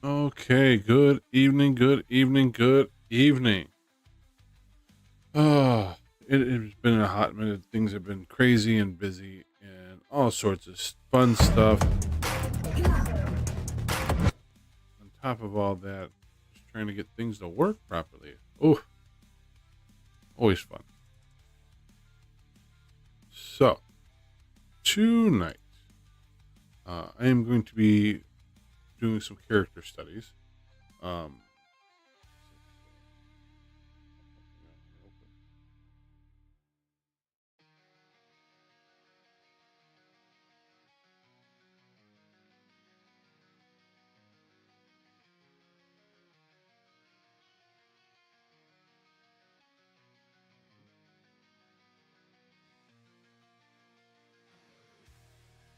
Okay, good evening, good evening, good evening. It has been a hot minute. Things have been crazy and busy and all sorts of fun stuff. On top of all that, just trying to get things to work properly. Oh, always fun. So, tonight, I am going to be doing some character studies. Um,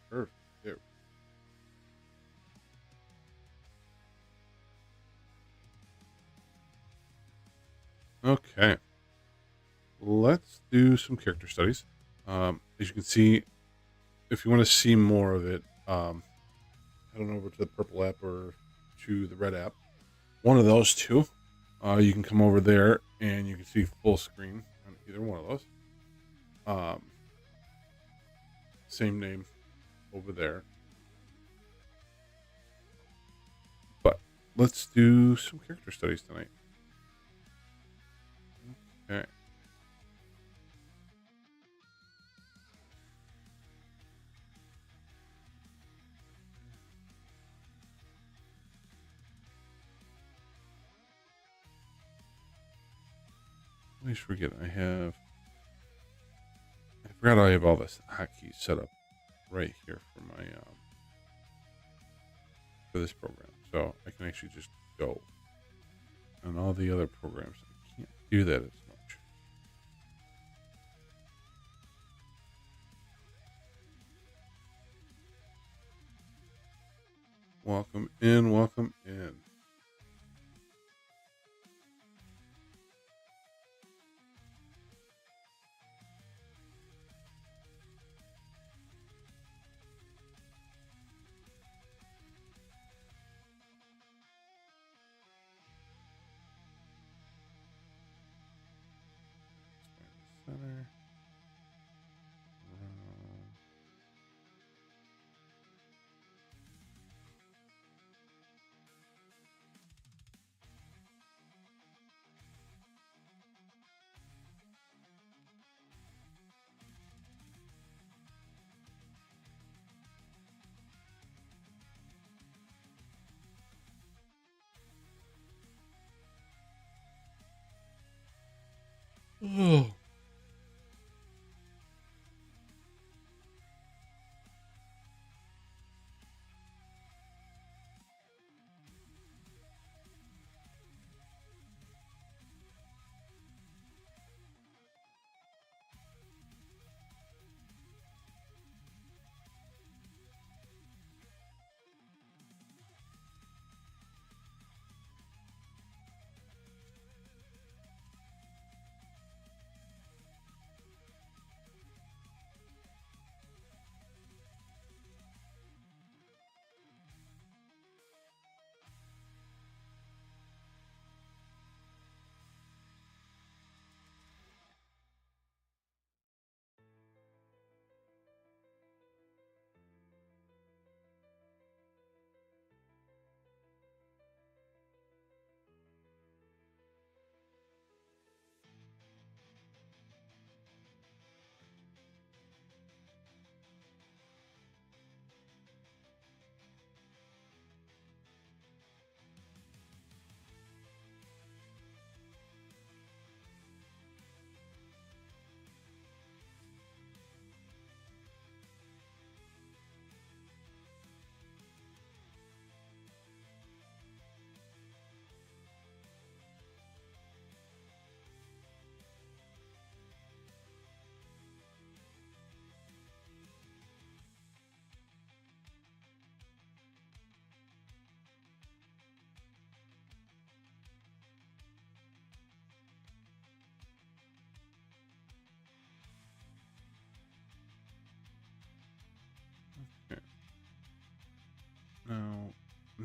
Perfect. There. Okay, let's do some character studies. As you can see, if you want to see more of it, head on over to the purple app or to the red app. One of those two. You can come over there and you can see full screen on either one of those. Um, Same name over there. But let's do some character studies tonight. Okay. I always forget I forgot I have all this hotkeys set up right here for my for this program. So I can actually just go. On all the other programs, I can't do that as much. Welcome in, welcome in. Center. Oh.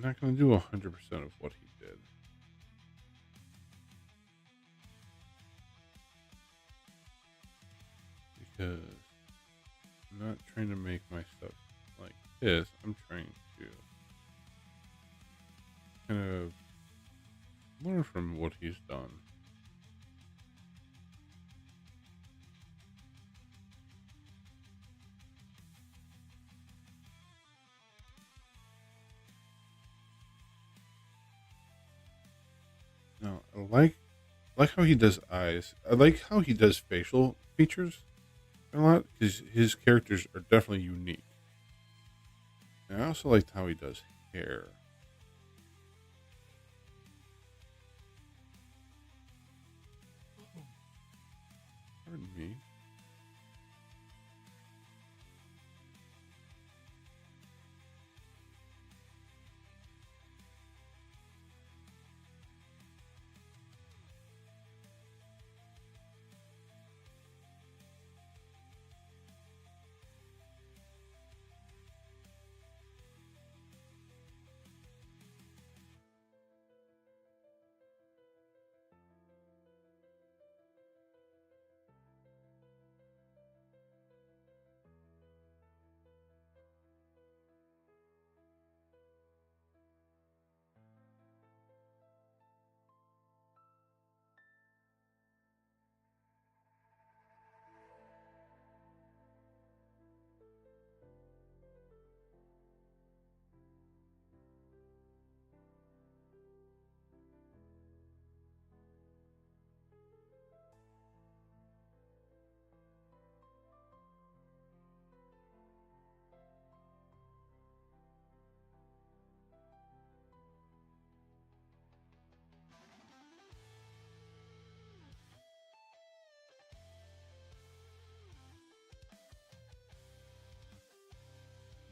not going to do 100% of what he did because I'm not trying to make my stuff like this. I'm trying to kind of learn from what he's done. Now, I like how he does eyes. I like how he does facial features a lot because his characters are definitely unique. And I also liked how he does hair. Pardon me.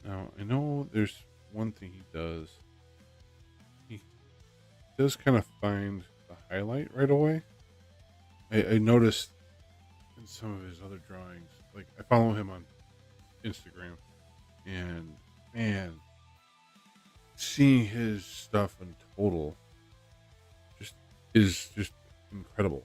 Now, I know there's one thing he does. He does kind of find the highlight right away. I noticed in some of his other drawings, like I follow him on Instagram, and man, seeing his stuff in total just is just incredible.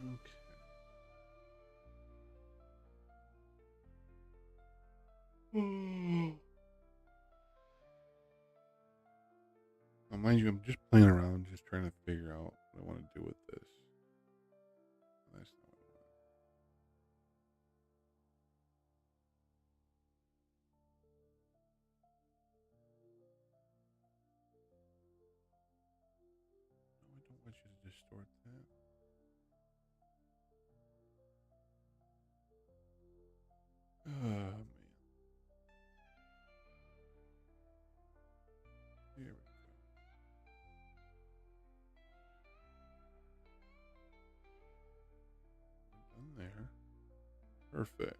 Okay. Now, mind you, I'm just playing around, just trying to figure out what I want to do with this. That's not what I want. No, I don't want you to distort that. Oh, man. Here we go. Done there. Perfect.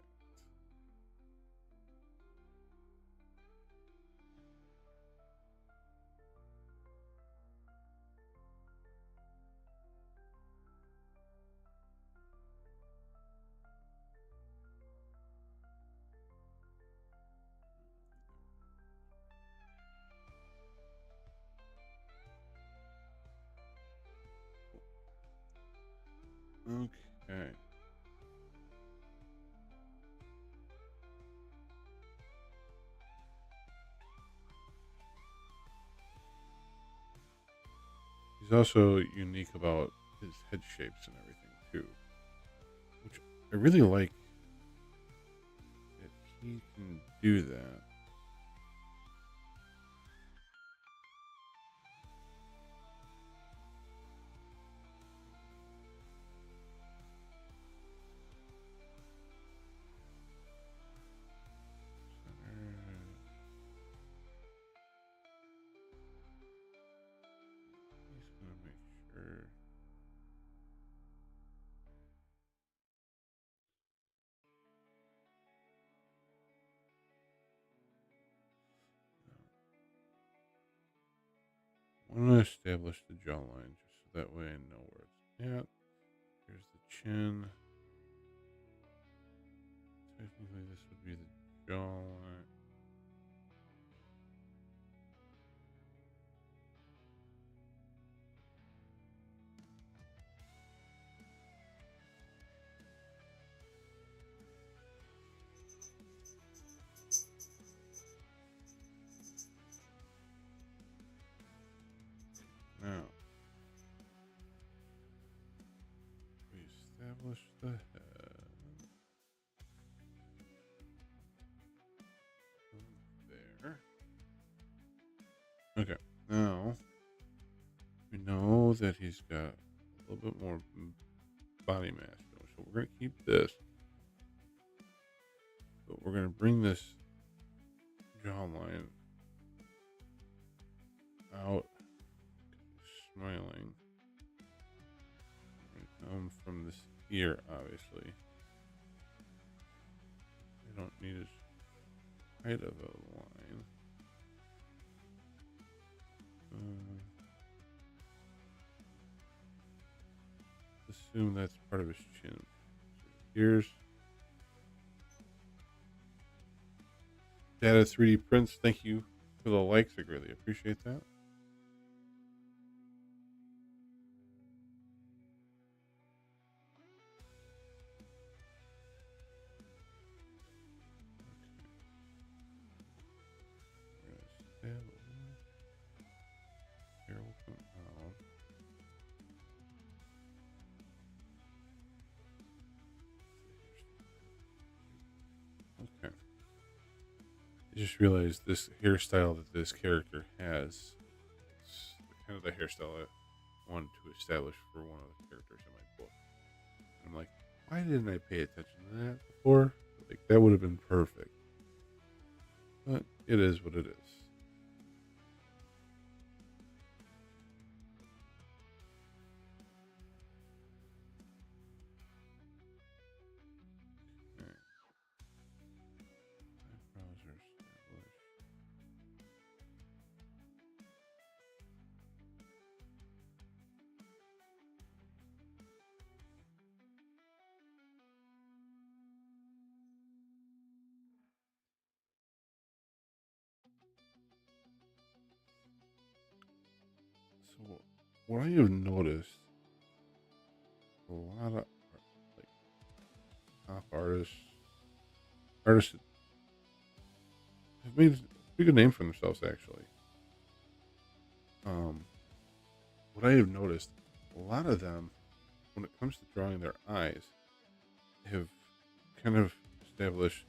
Okay. He's also unique about his head shapes and everything too, which I really like that he can do that. He's gonna make sure. I want to establish the jawline just so that way I know where it's at. Here's the chin. Technically, this would be the jawline. Now, we establish the head. There. Okay. Now, we know that he's got a little bit more body mass. So we're going to keep this. But we're going to bring this jawline out. Smiling. Come from this ear, obviously. We don't need as height of a line. Assume that's part of his chin. So ears. Data 3D prints. Thank you for the likes. I greatly appreciate that. Okay. Here will come out. Okay. I just realized this hairstyle that this character has. It's kind of the hairstyle I wanted to establish for one of the characters in my book. I'm like, why didn't I pay attention to that before? Like, that would have been perfect. But it is what it is. All right. Eyebrows are established. So, what I have noticed, a lot of like top artists have made a pretty good name for themselves. Actually, um, what I have noticed, a lot of them, when it comes to drawing their eyes, have kind of established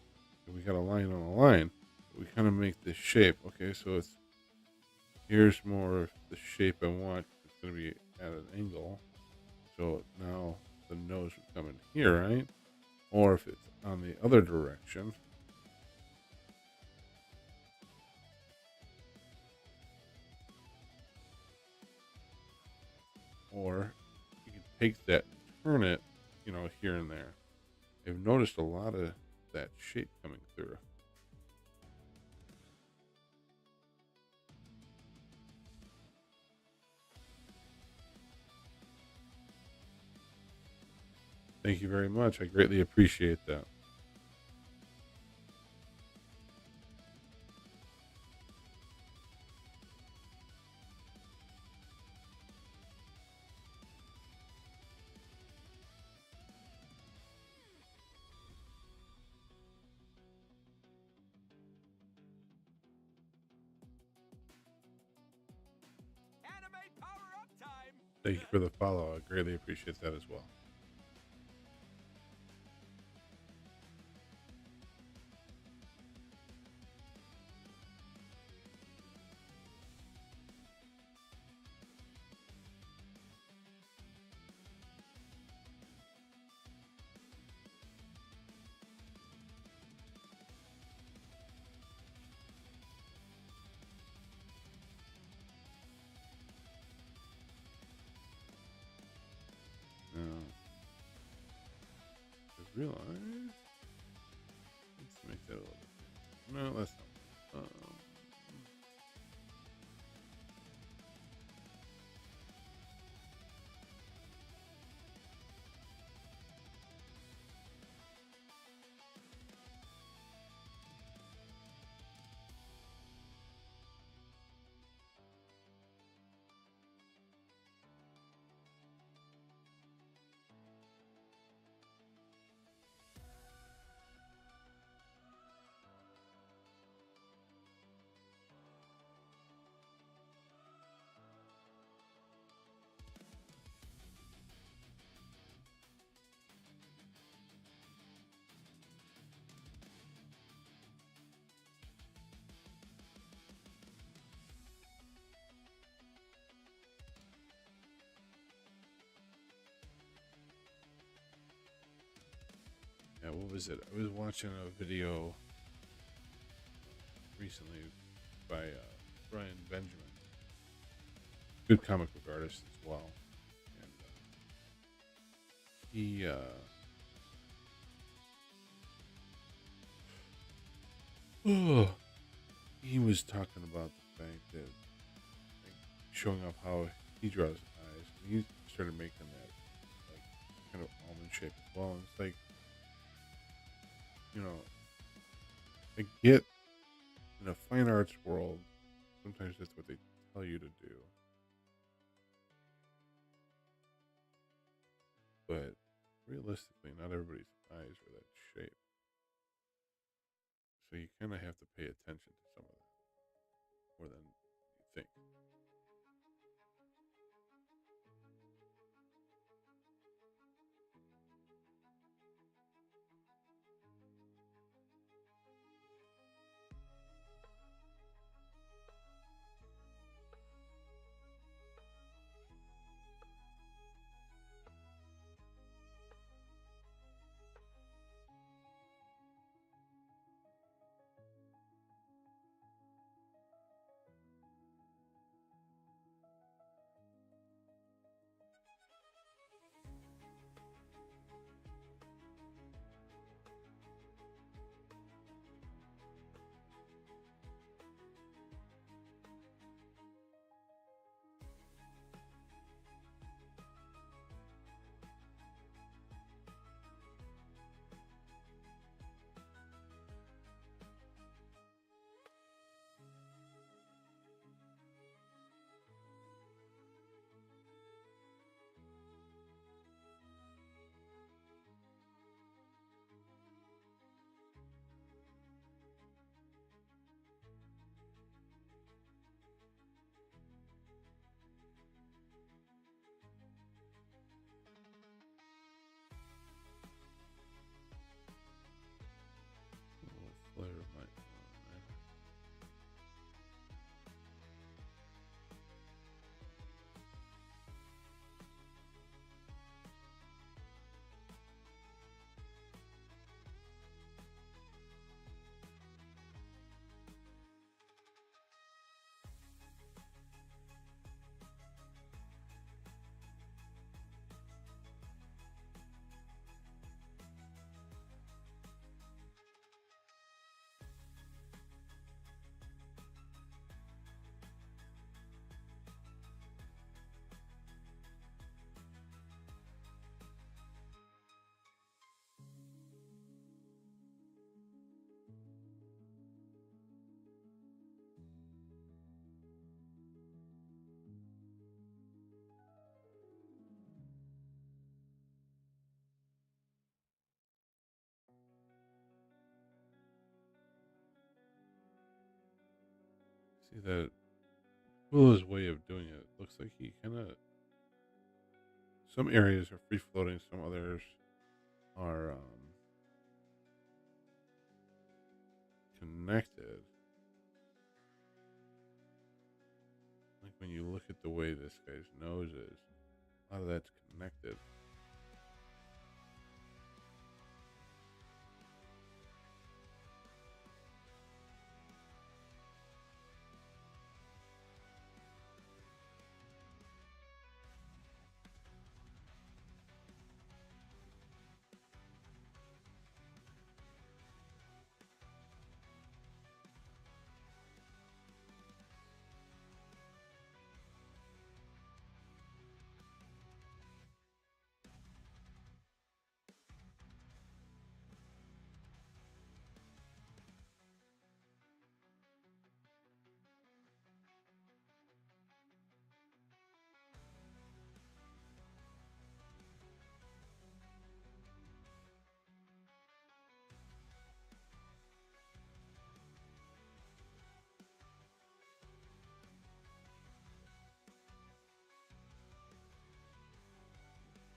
that we got a line on a line. We kind of make this shape. Okay, so it's here's more of the shape I want. It's going to be at an angle. So now the nose would come in here, right? Or if it's on the other direction, or you can take that and turn it, here and there. I've noticed a lot of that shape coming through. Thank you very much. I greatly appreciate that. Thank you for the follow. I greatly appreciate that as well. Now, I realize. Let's make that a little bit. No, that's not. Yeah, what was it? I was watching a video recently by Brian Benjamin, good comic book artist as well, and he he was talking about the fact that, like, showing off how he draws eyes, and he started making that, like, kind of almond shape as well. And it's like, you know, I get, in a fine arts world, sometimes that's what they tell you to do, but realistically, not everybody's eyes are that shape. So you kind of have to pay attention to some of that more than you think. A little flare of my arm there. See that Will's way of doing it looks like he kind of some areas are free floating, some others are connected. Like when you look at the way this guy's nose is, a lot of that's connected.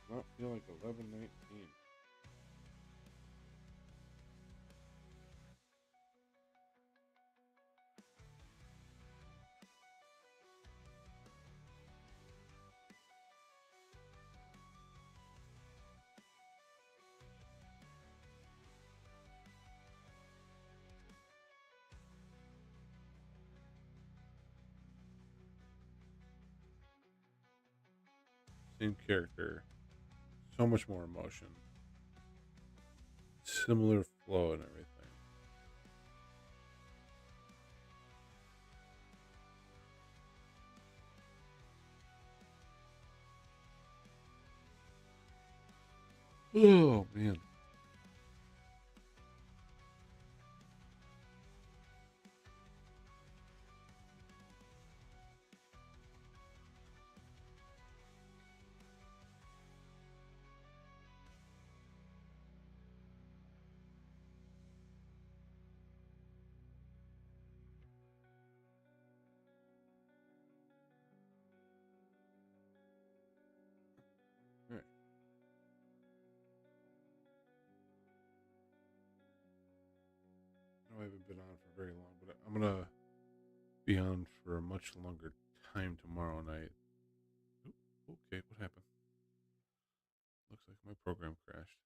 Well, I feel like 11:19. Same character, so much more emotion, similar flow and everything. Oh man. All right. I know I haven't been on for very long, but I'm gonna be on for a much longer time tomorrow night. Oop, okay, what happened? Looks like my program crashed.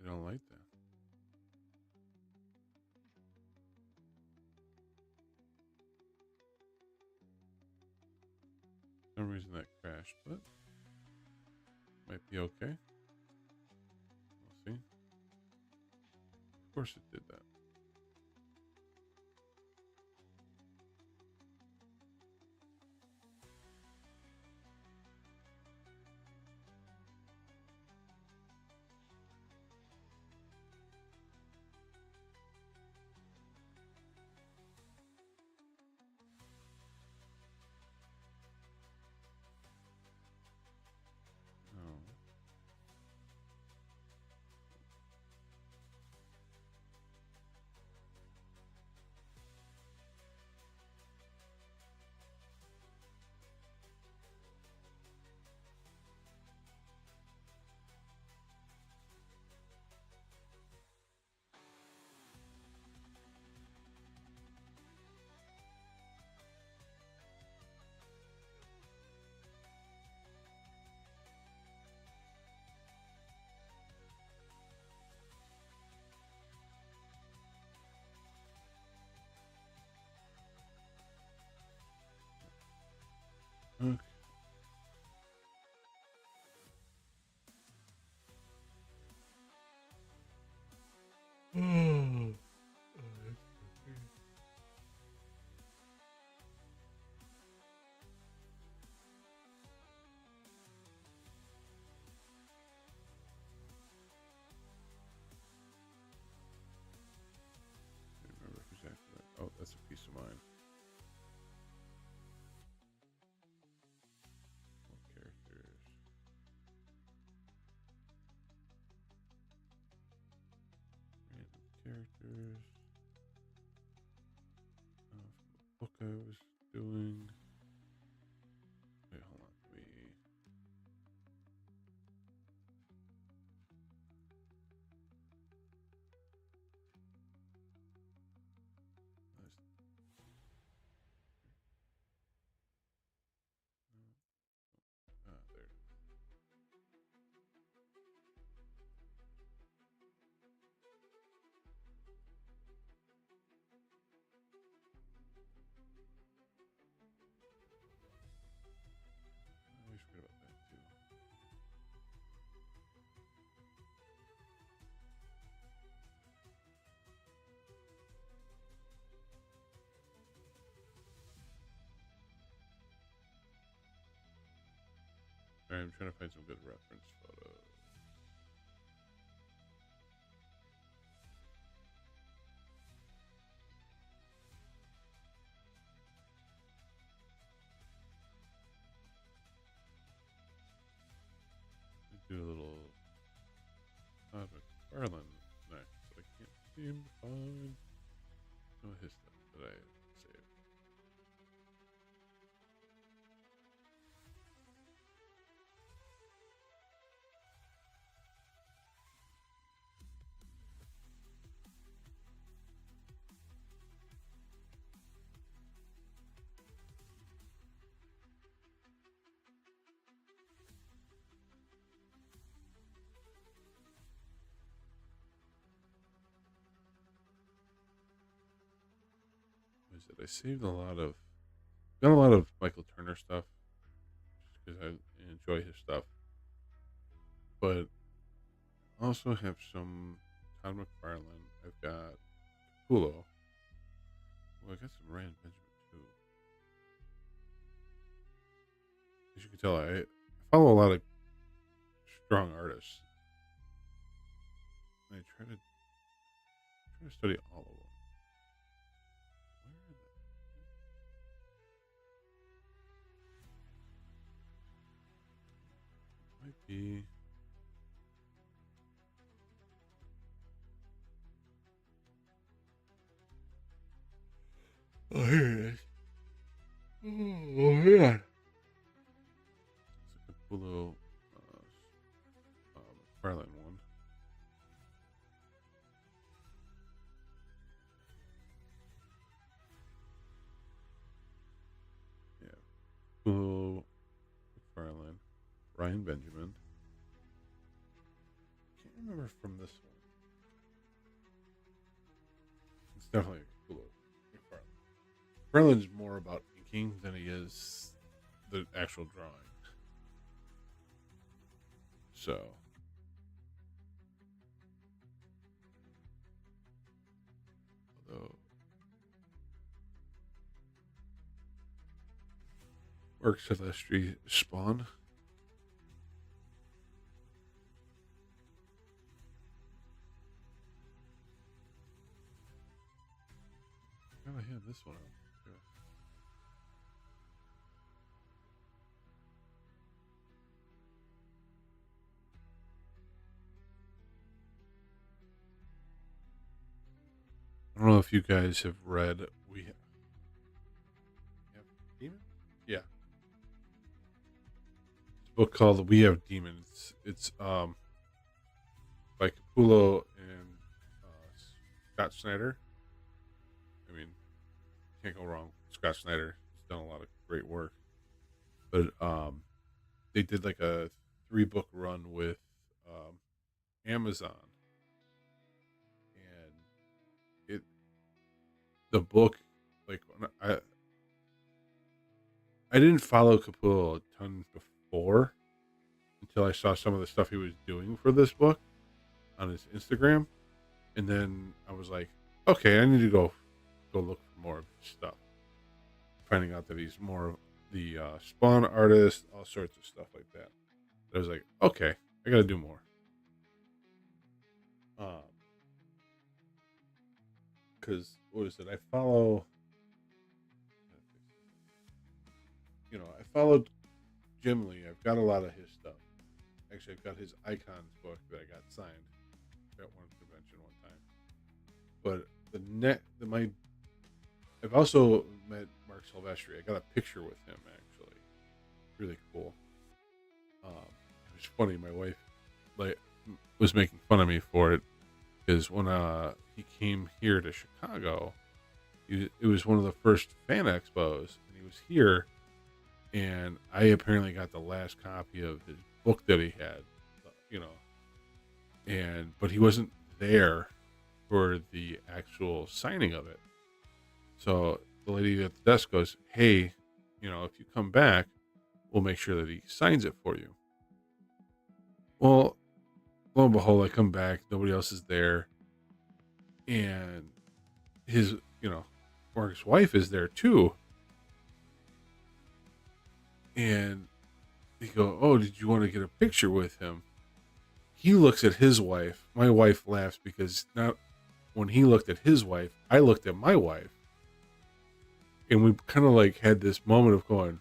I don't like that. For some reason that crashed, but might be okay. We'll see. Of course it did that. Oh. Okay. Hmm. I remember who's after that. Oh, that's a piece of mine. More characters. Random characters. From the book I was doing. Wait, hold on. Let me always forget about that too. All right, I'm trying to find some good reference photos. Do a little Garland next. I can't seem to find some of his stuff that I saved. What is it? I saved got a lot of Michael Turner stuff just because I enjoy his stuff, but I also have some Todd McFarlane. I've got Pulo. Well, I got some Ryan Benjamin too. As you can tell, I follow a lot of strong artists. And I try to study all of them. Where are they? Might be. Oh, here it is. Oh yeah. It's a Capullo McFarlane one. Yeah, Capullo McFarlane, Ryan Benjamin. Can't remember from this one. It's definitely a Capullo McFarlane. McFarlane's more about inking than he is the actual drawing. So, although Work Celestri Spawn. Oh, I have this one. Yeah. I don't know if you guys have read We Have Demons. Yeah, it's a book called We Have Demons. It's by Capullo and Scott Snyder. I mean, can't go wrong. Scott Snyder. He's done a lot of great work. But they did like a 3-book run with Amazon, and it the book like I didn't follow Capullo a ton before until I saw some of the stuff he was doing for this book on his Instagram, and then I was like, okay, I need to go look for more of his stuff. Finding out that he's more of the Spawn artist, all sorts of stuff like that. I was like, okay, I got to do more. Because what is it? I follow. I followed Jim Lee. I've got a lot of his stuff. Actually, I've got his Icons book that I got signed at one convention one time. But I've also met Mark Silvestri. I got a picture with him actually, really cool. It was funny. My wife was making fun of me for it because when he came here to Chicago, it was one of the first fan expos, and he was here, and I apparently got the last copy of his book that he had, you know, but he wasn't there for the actual signing of it. So the lady at the desk goes, "Hey, if you come back, we'll make sure that he signs it for you. Well, lo and behold, I come back, nobody else is there, and his, Mark's wife is there too. And they go, "Oh, did you want to get a picture with him?" He looks at his wife. My wife laughs because not when he looked at his wife, I looked at my wife. And we kind of like had this moment of going,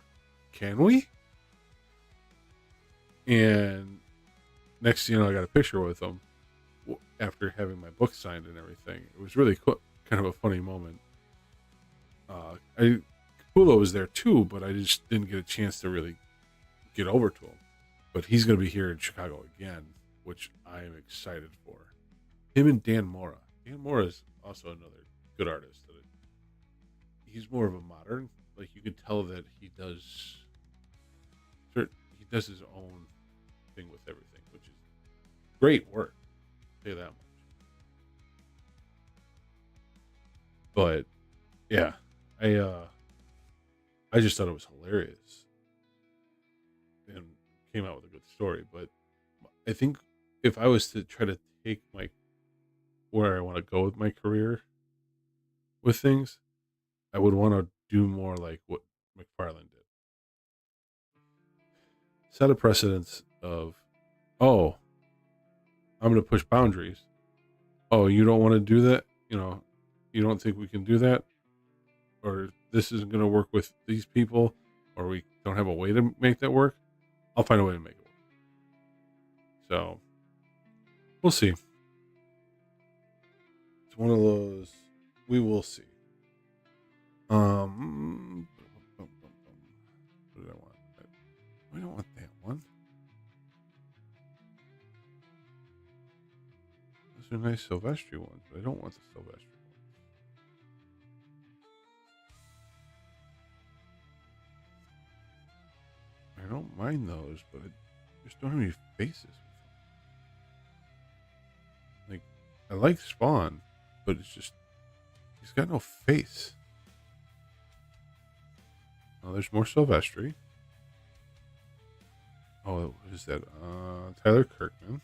"Can we?" And next thing you know, I got a picture with him after having my book signed and everything. It was really cool, kind of a funny moment. Capullo was there too, but I just didn't get a chance to really get over to him. But he's going to be here in Chicago again, which I am excited for. Him and Dan Mora. Dan Mora is also another good artist. He's more of a modern. Like, you can tell that he does his own thing with everything, which is great work. I'll tell you that much. But yeah, I just thought it was hilarious and came out with a good story. But I think if I was to try to take where I want to go with my career with things, I would want to do more like what McFarlane did. Set a precedence of, oh, I'm going to push boundaries. Oh, you don't want to do that? You don't think we can do that? Or this isn't going to work with these people? Or we don't have a way to make that work? I'll find a way to make it work. So, we'll see. It's one of those, we will see. What did I want? We don't want that one. Those are nice Silvestri ones, but I don't want the Silvestri ones. I don't mind those, but I just don't have any faces with them. Like, I like Spawn, but it's just, he's got no face. Oh, there's more Silvestri. Oh, what is that? Tyler Kirkman.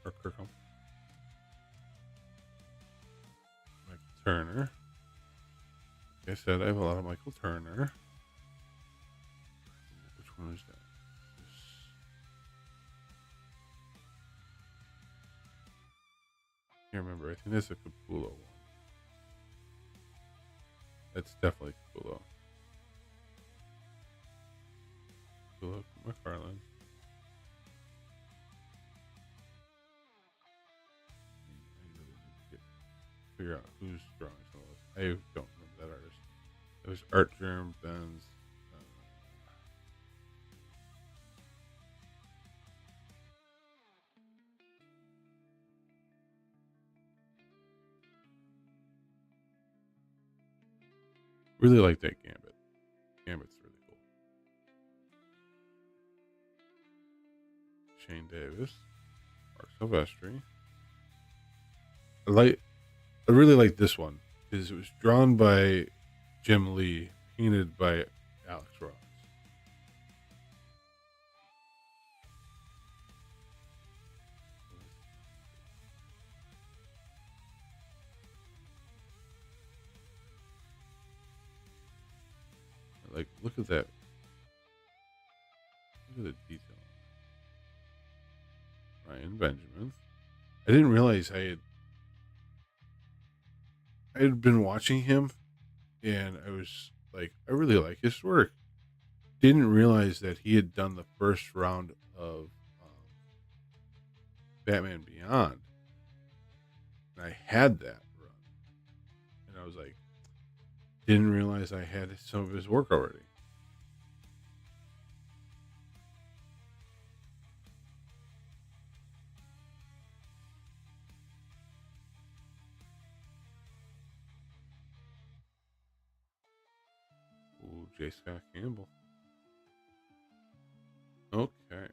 Or Kirkham. Michael Turner. Like I said, I have a lot of Michael Turner. Which one is that? I can't remember. I think that's a Capullo one. That's definitely Capullo. Capullo McFarlane. Figure out who's drawing some of this. I don't remember that artist. It was Art Germ, Benz. Really like that Gambit. Gambit's really cool. Shane Davis, Mark Silvestri. I really like this one because it was drawn by Jim Lee, painted by Alex Ross. Like, look at that. Look at the detail. Ryan Benjamin. I didn't realize I had been watching him, and I was like, I really like his work. Didn't realize that he had done the first round of Batman Beyond, and I had that run, and I was like, didn't realize I had some of his work already. Ooh, J. Scott Campbell. Okay.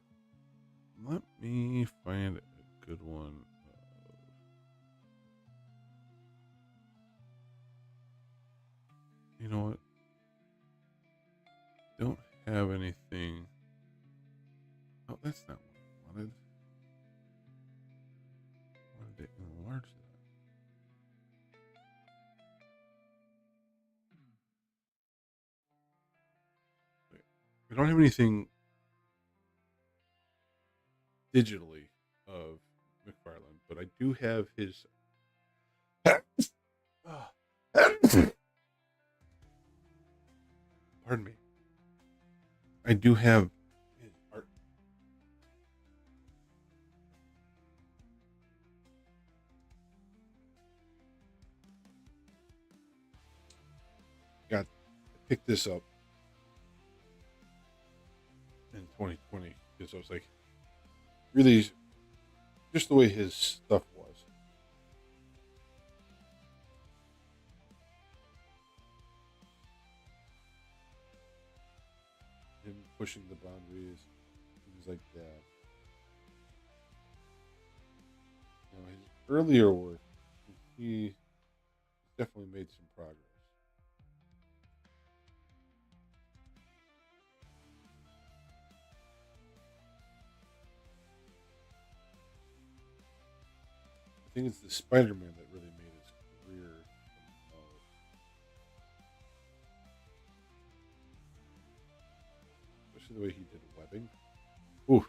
Let me find a good one. You know what? Don't have have anything. Oh, that's not what I wanted. I wanted to enlarge that. Wait. We don't have anything digitally of McFarlane, but I do have his. Pardon me. I do have his art. I picked this up in 2020 because I was like, really, just the way his stuff was. Him pushing the boundaries, things like that. His earlier work, he definitely made some progress. I think it's the Spider-Man that really made his career the most. Especially the way he did webbing. Ooh.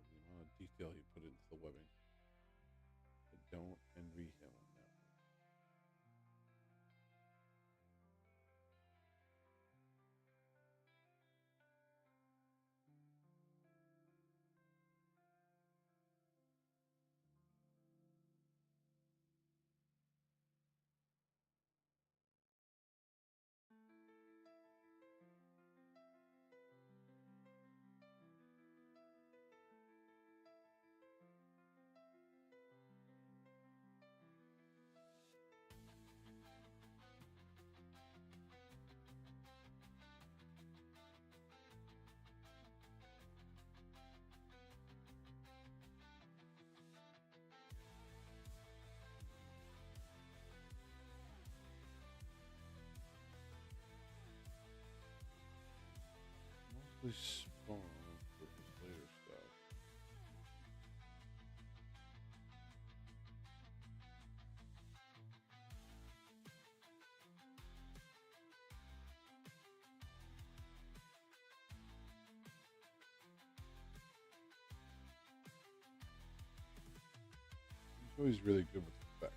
The amount of detail he put into the webbing. I don't envy him on that. Mostly Spawn for his later stuff. He's always really good with effects.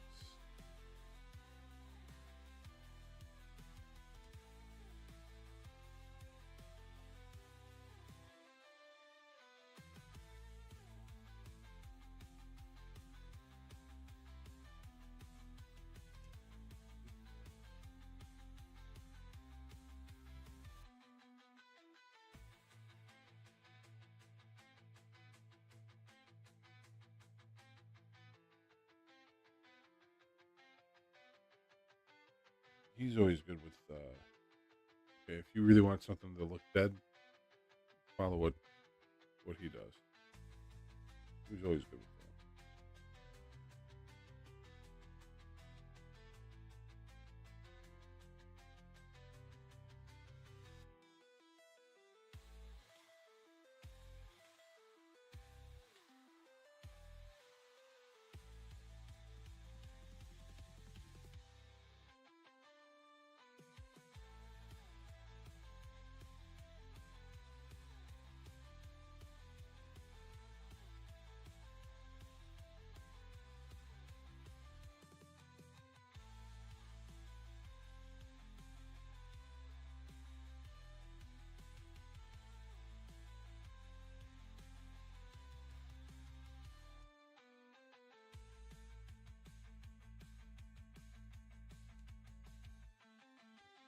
He's always good with. Okay, if you really want something to look dead, follow what he does. He's always good with that.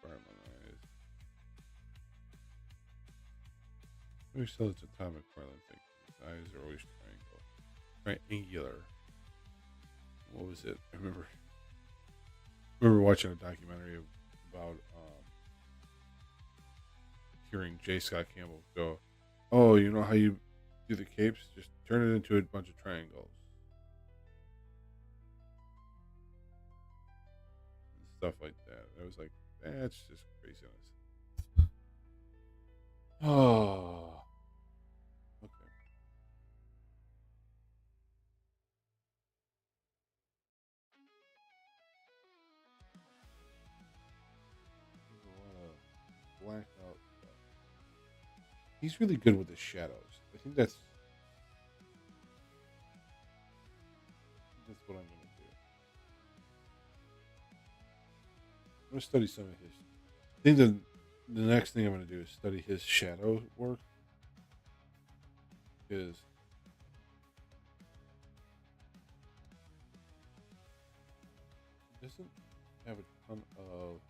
Fireman eyes. I always tell it's atomic violent thing. His eyes are always triangular. What was it? I remember watching a documentary about hearing J. Scott Campbell go, "Oh, you know how you do the capes, just turn it into a bunch of triangles and stuff like that. I was like, that's just craziness. Oh, okay. There's a lot of blackout stuff. He's really good with the shadows. I think that's what I'm gonna do. I'm gonna study some of his. I think the next thing I'm gonna do is study his shadow work because he doesn't have a ton of.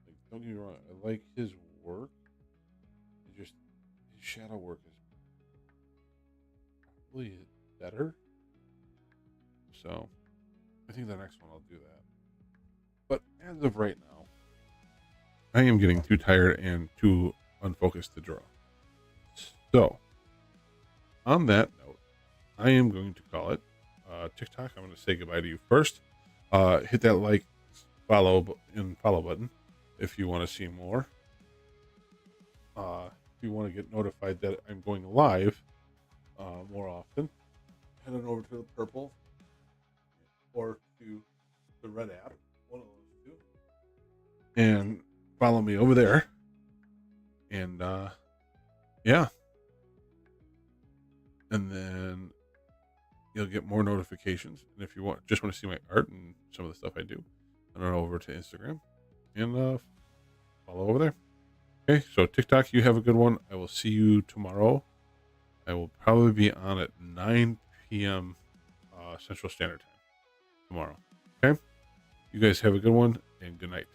Like, don't get me wrong, I like his work. It's just his shadow work is probably better. So I think the next one I'll do that. But as of right now, I am getting too tired and too unfocused to draw. So on that note, I am going to call it TikTok. I'm going to say goodbye to you first. Hit that like, follow button if you want to see more. If you want to get notified that I'm going live more often, head on over to the purple or to the red app, one of those two, and follow me over there. And yeah, and then you'll get more notifications. And if you just want to see my art and some of the stuff I do, head on over to Instagram and follow over there. Okay, so TikTok, you have a good one. I will see you tomorrow. I will probably be on at 9 p.m. Central Standard Time tomorrow. Okay, you guys have a good one and good night.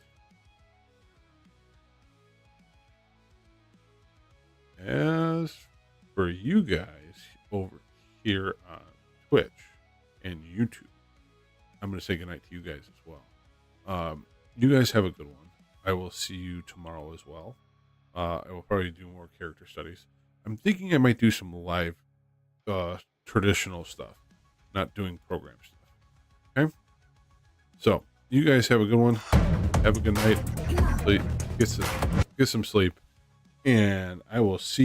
As for you guys over here on Twitch and YouTube, I'm going to say goodnight to you guys as well. You guys have a good one. I will see you tomorrow as well. I will probably do more character studies. I'm thinking I might do some live traditional stuff, not doing program stuff. Okay? So, you guys have a good one. Have a good night. Sleep. Get some sleep. And I will see you